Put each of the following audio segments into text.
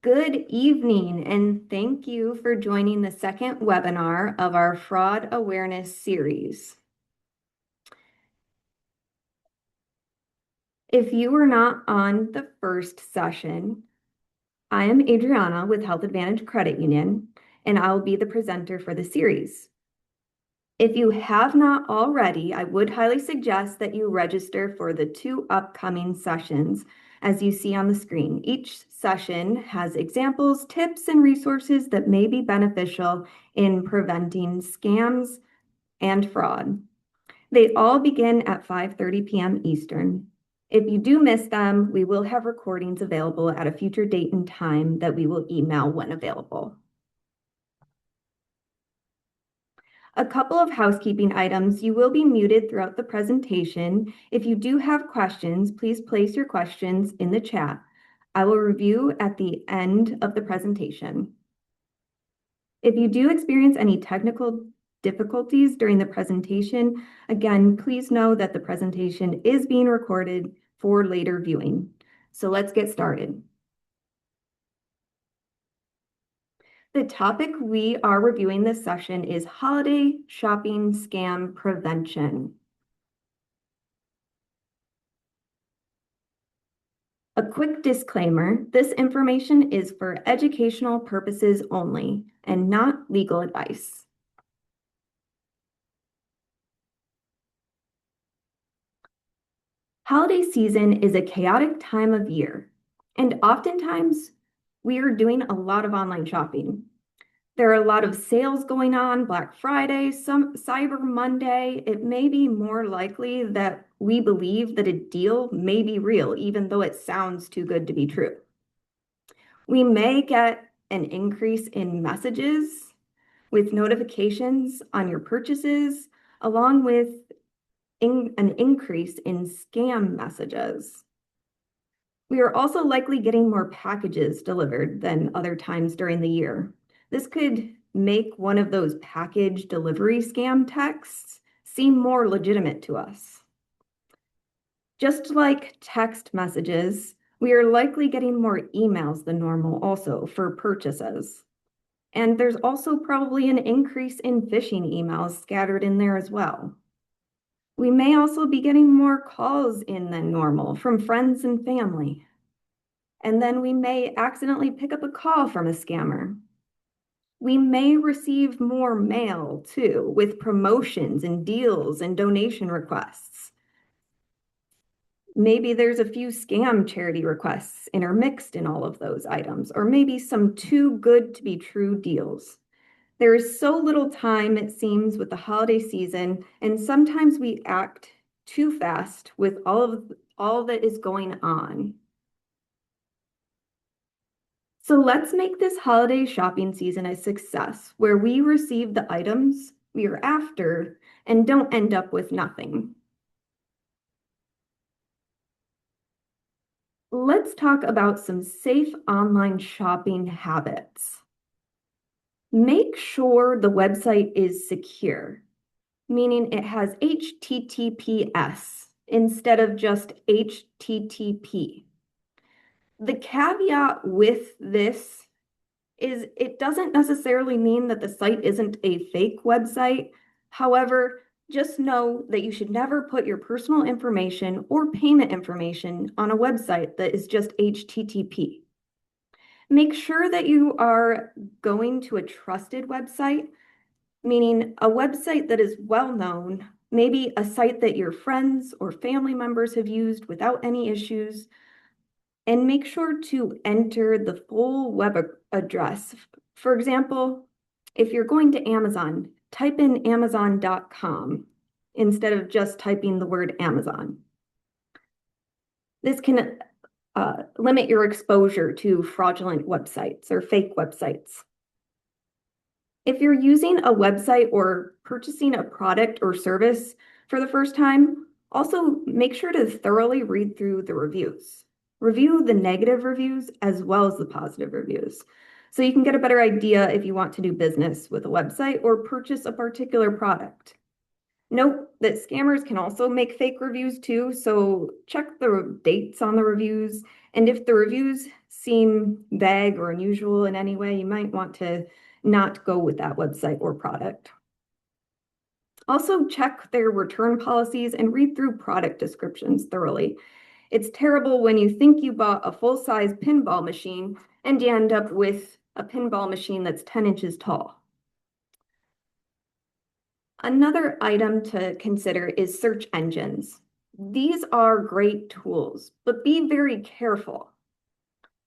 Good evening, and thank you for joining the second webinar of our Fraud Awareness series. If you were not on the first session, I am Adriana with Health Advantage Credit Union, and I'll be the presenter for the series. If you have not already, I would highly suggest that you register for the 2 upcoming sessions as you see on the screen. Each session has examples, tips, and resources that may be beneficial in preventing scams and fraud. They all begin at 5:30 p.m. Eastern. If you do miss them, we will have recordings available at a future date and time that we will email when available. A couple of housekeeping items. You will be muted throughout the presentation. If you do have questions, please place your questions in the chat. I will review at the end of the presentation. If you do experience any technical difficulties during the presentation, again, please know that the presentation is being recorded for later viewing. So let's get started. The topic we are reviewing this session is holiday shopping scam prevention. A quick disclaimer, this information is for educational purposes only and not legal advice. Holiday season is a chaotic time of year, and oftentimes we are doing a lot of online shopping. There are a lot of sales going on, Black Friday, some Cyber Monday. It may be more likely that we believe that a deal may be real, even though it sounds too good to be true. We may get an increase in messages with notifications on your purchases, along with an increase in scam messages. We are also likely getting more packages delivered than other times during the year. This could make one of those package delivery scam texts seem more legitimate to us. Just like text messages, we are likely getting more emails than normal also for purchases. And there's also probably an increase in phishing emails scattered in there as well. We may also be getting more calls in than normal from friends and family. And then we may accidentally pick up a call from a scammer. We may receive more mail too, with promotions and deals and donation requests. Maybe there's a few scam charity requests intermixed in all of those items, or maybe some too good to be true deals. There is so little time, it seems, with the holiday season, and sometimes we act too fast with all that is going on. So let's make this holiday shopping season a success, where we receive the items we are after and don't end up with nothing. Let's talk about some safe online shopping habits. Make sure the website is secure, meaning it has HTTPS instead of just HTTP. The caveat with this is it doesn't necessarily mean that the site isn't a fake website. However, just know that you should never put your personal information or payment information on a website that is just HTTP. Make sure that you are going to a trusted website, meaning a website that is well known, maybe a site that your friends or family members have used without any issues, and make sure to enter the full web address. For example, if you're going to Amazon, type in amazon.com instead of just typing the word Amazon. This can limit your exposure to fraudulent websites or fake websites. If you're using a website or purchasing a product or service for the first time, also make sure to thoroughly read through the reviews. Review the negative reviews as well as the positive reviews, so you can get a better idea if you want to do business with a website or purchase a particular product. Note that scammers can also make fake reviews too, so check the dates on the reviews And if the reviews seem vague or unusual in any way, you might want to not go with that website or product. Also, check their return policies and read through product descriptions thoroughly. It's terrible when you think you bought a full-size pinball machine and you end up with a pinball machine that's 10 inches tall. Another item to consider is search engines. These are great tools, but be very careful.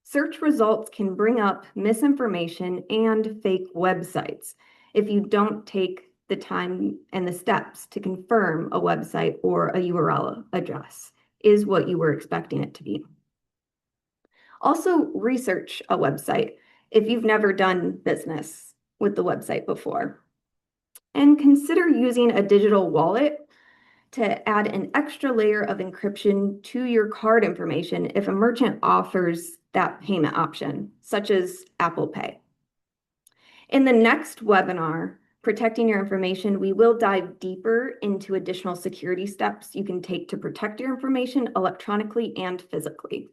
Search results can bring up misinformation and fake websites if you don't take the time and the steps to confirm a website or a URL address is what you were expecting it to be. Also, research a website if you've never done business with the website before. And consider using a digital wallet to add an extra layer of encryption to your card information if a merchant offers that payment option, such as Apple Pay. In the next webinar, Protecting Your Information, we will dive deeper into additional security steps you can take to protect your information electronically and physically.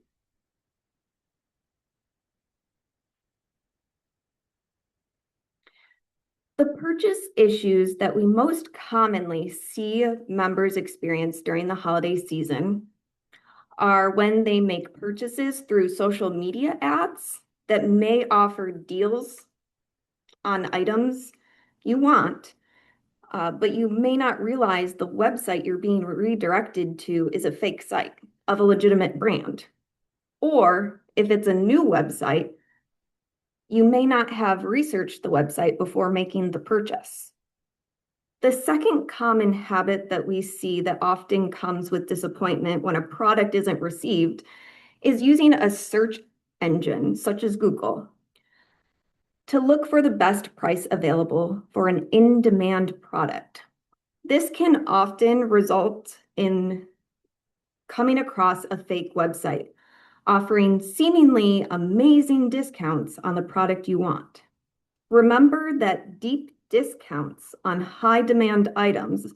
The purchase issues that we most commonly see members experience during the holiday season are when they make purchases through social media ads that may offer deals on items you want, but you may not realize the website you're being redirected to is a fake site of a legitimate brand. Or if it's a new website, you may not have researched the website before making the purchase. The second common habit that we see that often comes with disappointment when a product isn't received is using a search engine such as Google to look for the best price available for an in-demand product. This can often result in coming across a fake website offering seemingly amazing discounts on the product you want. Remember that deep discounts on high demand items,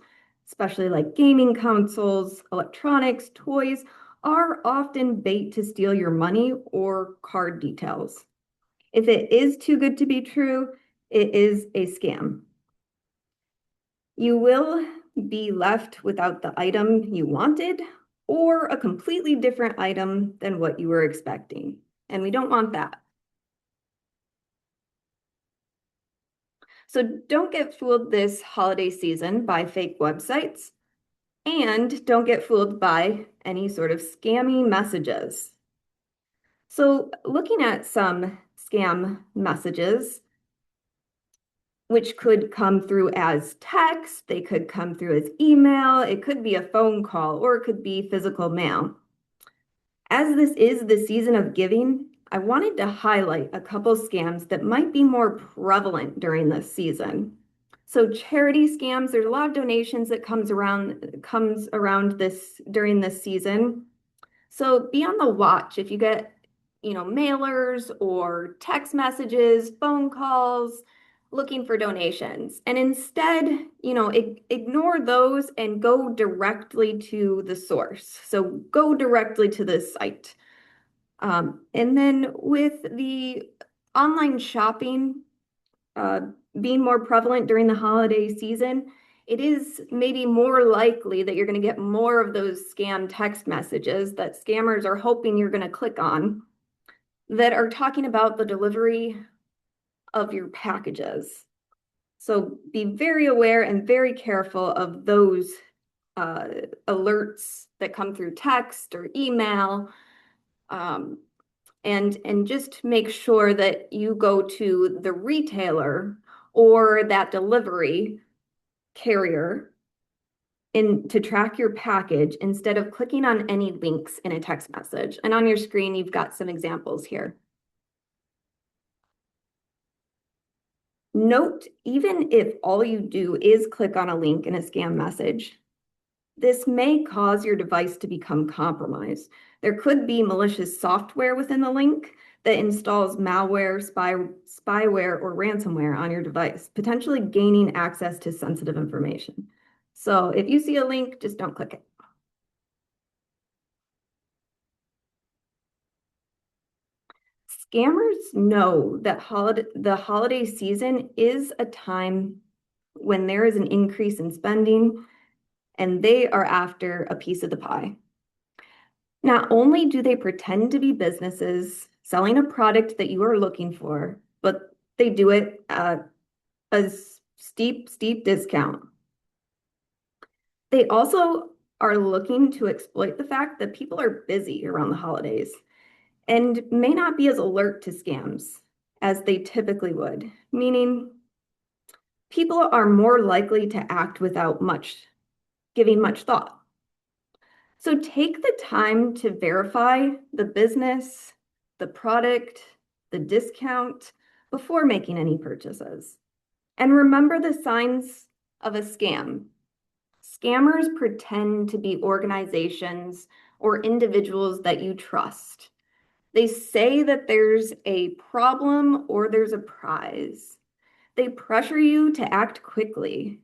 especially like gaming consoles, electronics, toys, are often bait to steal your money or card details. If it is too good to be true, it is a scam. You will be left without the item you wanted or a completely different item than what you were expecting. And we don't want that. So don't get fooled this holiday season by fake websites, and don't get fooled by any sort of scammy messages. So looking at some scam messages, which could come through as text, they could come through as email, it could be a phone call, or it could be physical mail. As this is the season of giving, I wanted to highlight a couple scams that might be more prevalent during this season. So charity scams, there's a lot of donations that comes around this during this season. So be on the watch if you get, mailers or text messages, phone calls, looking for donations. And instead, ignore those and go directly to the source. So go directly to the site. And then with the online shopping being more prevalent during the holiday season, it is maybe more likely that you're going to get more of those scam text messages that scammers are hoping you're going to click on that are talking about the delivery of your packages. So be very aware and very careful of those alerts that come through text or email. And just make sure that you go to the retailer or that delivery carrier to track your package instead of clicking on any links in a text message. And on your screen, you've got some examples here. Note, even if all you do is click on a link in a scam message, this may cause your device to become compromised. There could be malicious software within the link that installs malware, spyware, or ransomware on your device, potentially gaining access to sensitive information. So if you see a link, just don't click it. Scammers know that the holiday season is a time when there is an increase in spending and they are after a piece of the pie. Not only do they pretend to be businesses selling a product that you are looking for, but they do it at a steep discount. They also are looking to exploit the fact that people are busy around the holidays and may not be as alert to scams as they typically would, meaning people are more likely to act without giving much thought. So take the time to verify the business, the product, the discount before making any purchases. And remember the signs of a scam. Scammers pretend to be organizations or individuals that you trust. They say that there's a problem or there's a prize. They pressure you to act quickly,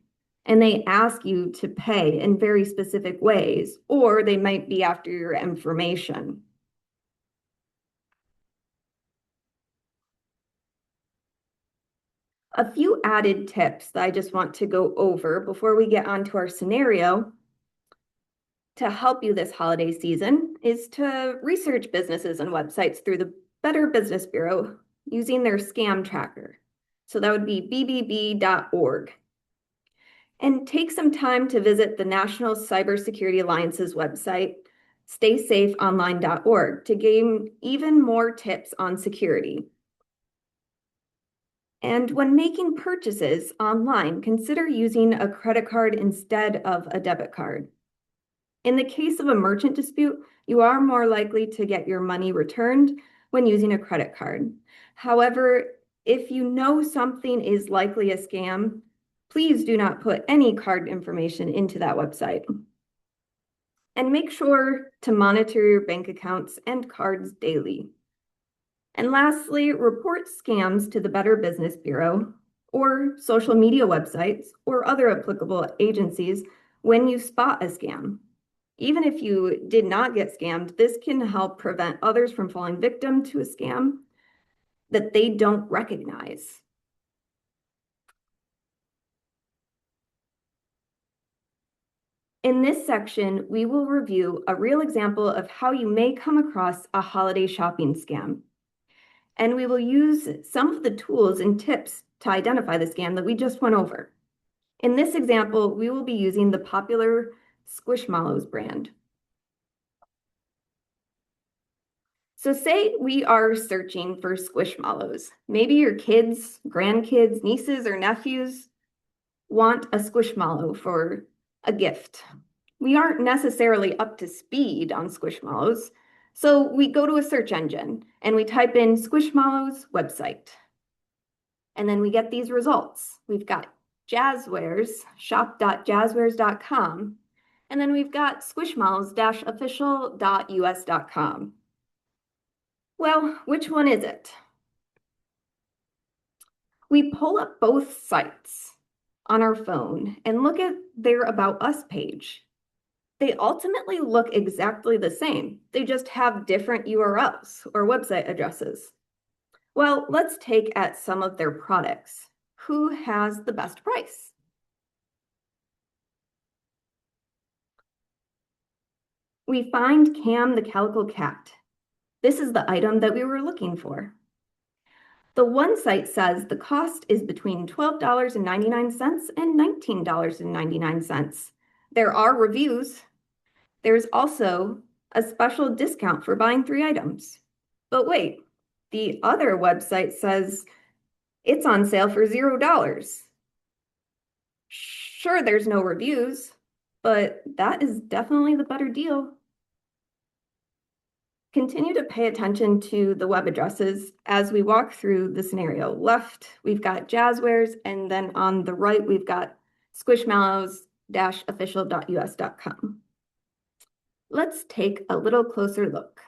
and they ask you to pay in very specific ways, or they might be after your information. A few added tips that I just want to go over before we get onto our scenario to help you this holiday season is to research businesses and websites through the Better Business Bureau using their scam tracker. So that would be bbb.org. And take some time to visit the National Cybersecurity Alliance's website, staysafeonline.org, to gain even more tips on security. And when making purchases online, consider using a credit card instead of a debit card. In the case of a merchant dispute, you are more likely to get your money returned when using a credit card. However, if you know something is likely a scam, please do not put any card information into that website. And make sure to monitor your bank accounts and cards daily. And lastly, report scams to the Better Business Bureau or social media websites or other applicable agencies when you spot a scam. Even if you did not get scammed, this can help prevent others from falling victim to a scam that they don't recognize. In this section, we will review a real example of how you may come across a holiday shopping scam. And we will use some of the tools and tips to identify the scam that we just went over. In this example, we will be using the popular Squishmallows brand. So say we are searching for Squishmallows. Maybe your kids, grandkids, nieces, or nephews want a Squishmallow for a gift. We aren't necessarily up to speed on Squishmallows, so we go to a search engine and we type in Squishmallows website. And then we get these results. We've got Jazzwares, shop.jazzwares.com, and then we've got squishmallows-official.us.com. Well, which one is it? We pull up both sites on our phone and look at their About Us page. They ultimately look exactly the same. They just have different URLs or website addresses. Well, let's take at some of their products. Who has the best price? We find Cam the Calico Cat. This is the item that we were looking for. The one site says the cost is between $12.99 and $19.99. There are reviews. There's also a special discount for buying 3 items. But wait, the other website says it's on sale for $0. Sure, there's no reviews, but that is definitely the better deal. Continue to pay attention to the web addresses as we walk through the scenario. Left, we've got Jazzwares, and then on the right, we've got squishmallows-official.us.com. Let's take a little closer look.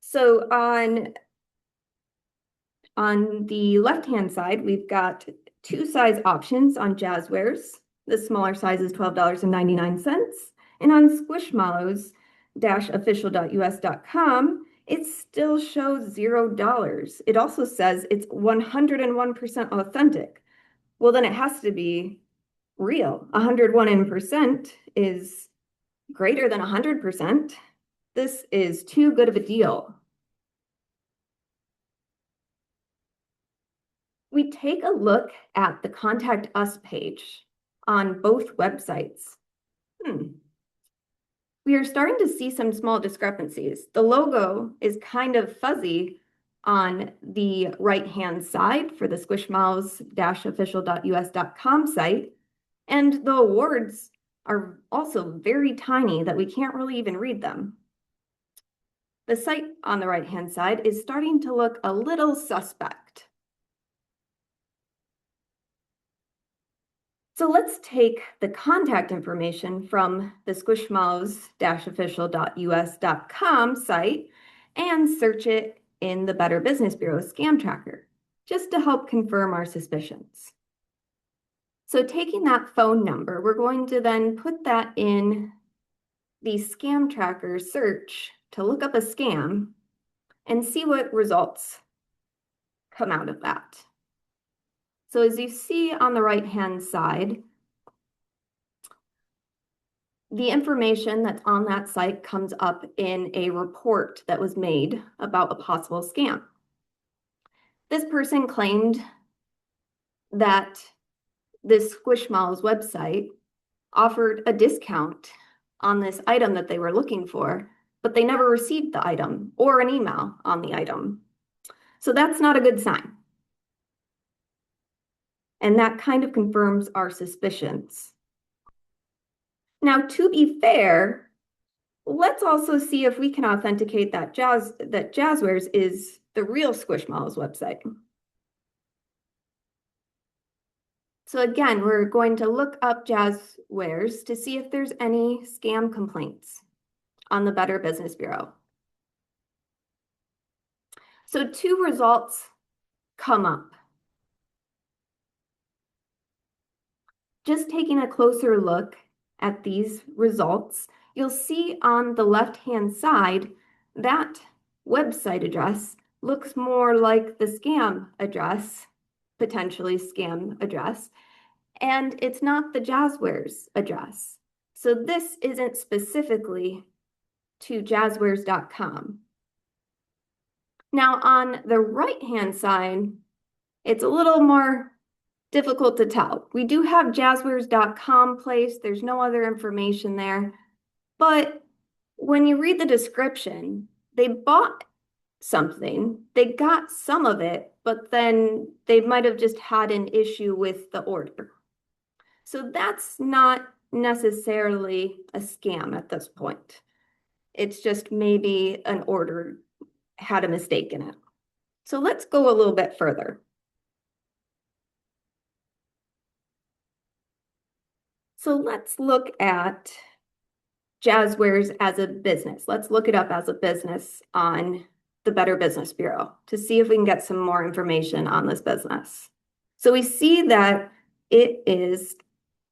So on the left-hand side, we've got 2 size options on Jazzwares. The smaller size is $12.99. And on Squishmallows, squishmalls-official.us.com, it still shows $0. It also says it's 101% authentic. Well, then it has to be real. 101% is greater than 100%. This is too good of a deal. We take a look at the Contact Us page on both websites. We are starting to see some small discrepancies. The logo is kind of fuzzy on the right-hand side for the squishmalls-official.us.com site, and the awards are also very tiny that we can't really even read them. The site on the right-hand side is starting to look a little suspect. So let's take the contact information from the squishmalls-official.us.com site and search it in the Better Business Bureau Scam Tracker, just to help confirm our suspicions. So taking that phone number, we're going to then put that in the Scam Tracker search to look up a scam and see what results come out of that. So as you see on the right-hand side, the information that's on that site comes up in a report that was made about a possible scam. This person claimed that this Squishmalls website offered a discount on this item that they were looking for, but they never received the item or an email on the item. So that's not a good sign. And that kind of confirms our suspicions. Now, to be fair, let's also see if we can authenticate that Jazzwares is the real Squishmalls website. So again, we're going to look up Jazzwares to see if there's any scam complaints on the Better Business Bureau. So 2 results come up. Just taking a closer look at these results, you'll see on the left-hand side that website address looks more like the scam address, potentially scam address, and it's not the Jazzwares address. So this isn't specifically to jazzwares.com. Now on the right-hand side, it's a little more difficult to tell. We do have jazzwares.com placed. There's no other information there. But when you read the description, they bought something, they got some of it, but then they might have just had an issue with the order. So that's not necessarily a scam at this point. It's just maybe an order had a mistake in it. So let's go a little bit further. So let's look at Jazzwares as a business. Let's look it up as a business on the Better Business Bureau to see if we can get some more information on this business. So we see that it is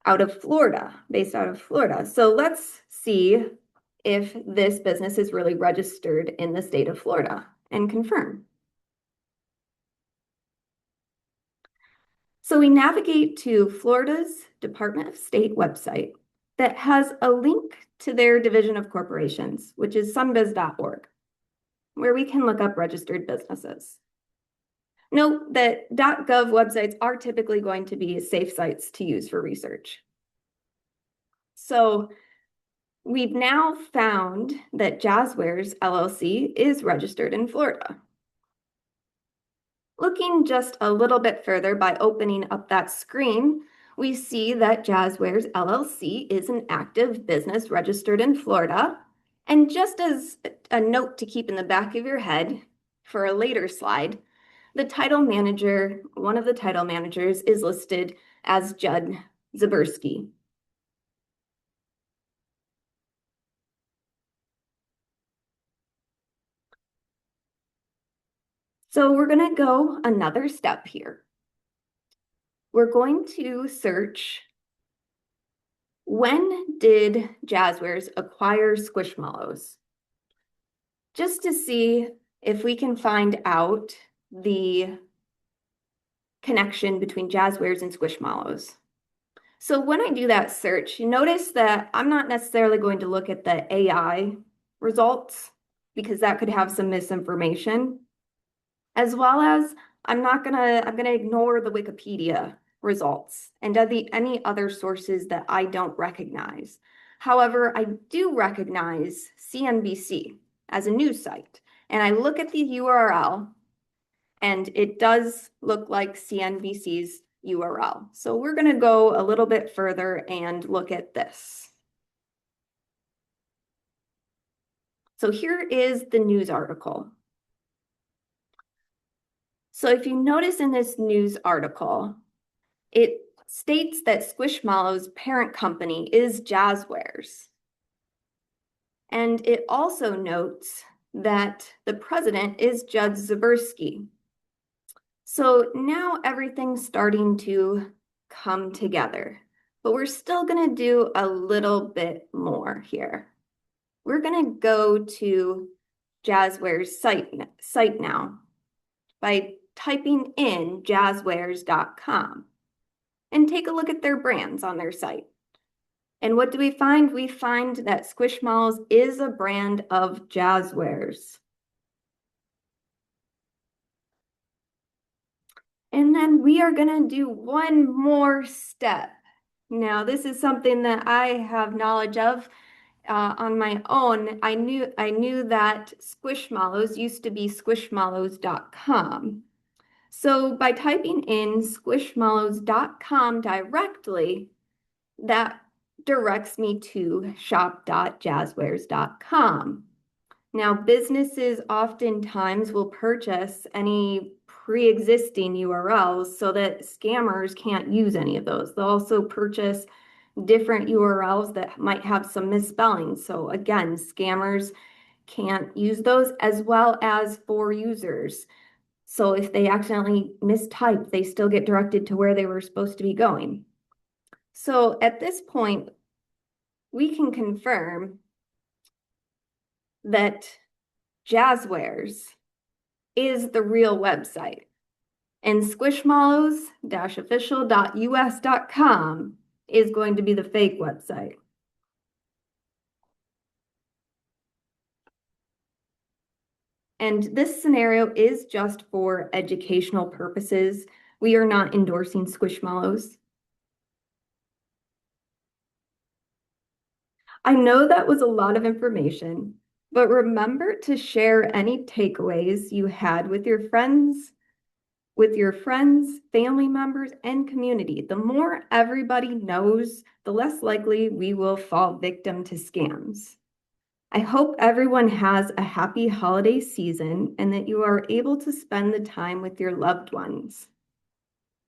out of Florida, based out of Florida. So let's see if this business is really registered in the state of Florida and confirm. So we navigate to Florida's Department of State website that has a link to their Division of Corporations, which is sunbiz.org, where we can look up registered businesses. Note that .gov websites are typically going to be safe sites to use for research. So we've now found that Jazzwares LLC is registered in Florida. Looking just a little bit further by opening up that screen, we see that Jazzwares LLC is an active business registered in Florida. And just as a note to keep in the back of your head for a later slide, the title manager, one of the title managers, is listed as Judd Zabursky. So we're going to go another step here. We're going to search When did Jazzwares acquire Squishmallows? Just to see if we can find out the connection between Jazzwares and Squishmallows. So when I do that search, you notice that I'm not necessarily going to look at the AI results because that could have some misinformation, as well as I'm gonna ignore the Wikipedia results and any other sources that I don't recognize. However, I do recognize CNBC as a news site, and I look at the URL, and it does look like CNBC's URL. So we're going to go a little bit further and look at this. So here is the news article. So if you notice in this news article, it states that Squishmallow's parent company is Jazzwares. And it also notes that the president is Judd Zabriskie. So now everything's starting to come together, but we're still going to do a little bit more here. We're going to go to Jazzwares site now by typing in jazzwares.com and take a look at their brands on their site. And what do we find? We find that Squishmallows is a brand of Jazzwares. And then we are going to do one more step. Now, this is something that I have knowledge of on my own. I knew that Squishmallows used to be squishmallows.com. So by typing in squishmallows.com directly, that directs me to shop.jazzwares.com. Now, businesses oftentimes will purchase any pre-existing URLs so that scammers can't use any of those. They'll also purchase different URLs that might have some misspellings. So again, scammers can't use those, as well as for users. So if they accidentally mistype, they still get directed to where they were supposed to be going. So at this point, we can confirm that Jazzwares is the real website, and squishmallows-official.us.com is going to be the fake website. And this scenario is just for educational purposes. We are not endorsing Squishmallows. I know that was a lot of information, but remember to share any takeaways you had with your friends, family members, and community. The more everybody knows, the less likely we will fall victim to scams. I hope everyone has a happy holiday season and that you are able to spend the time with your loved ones.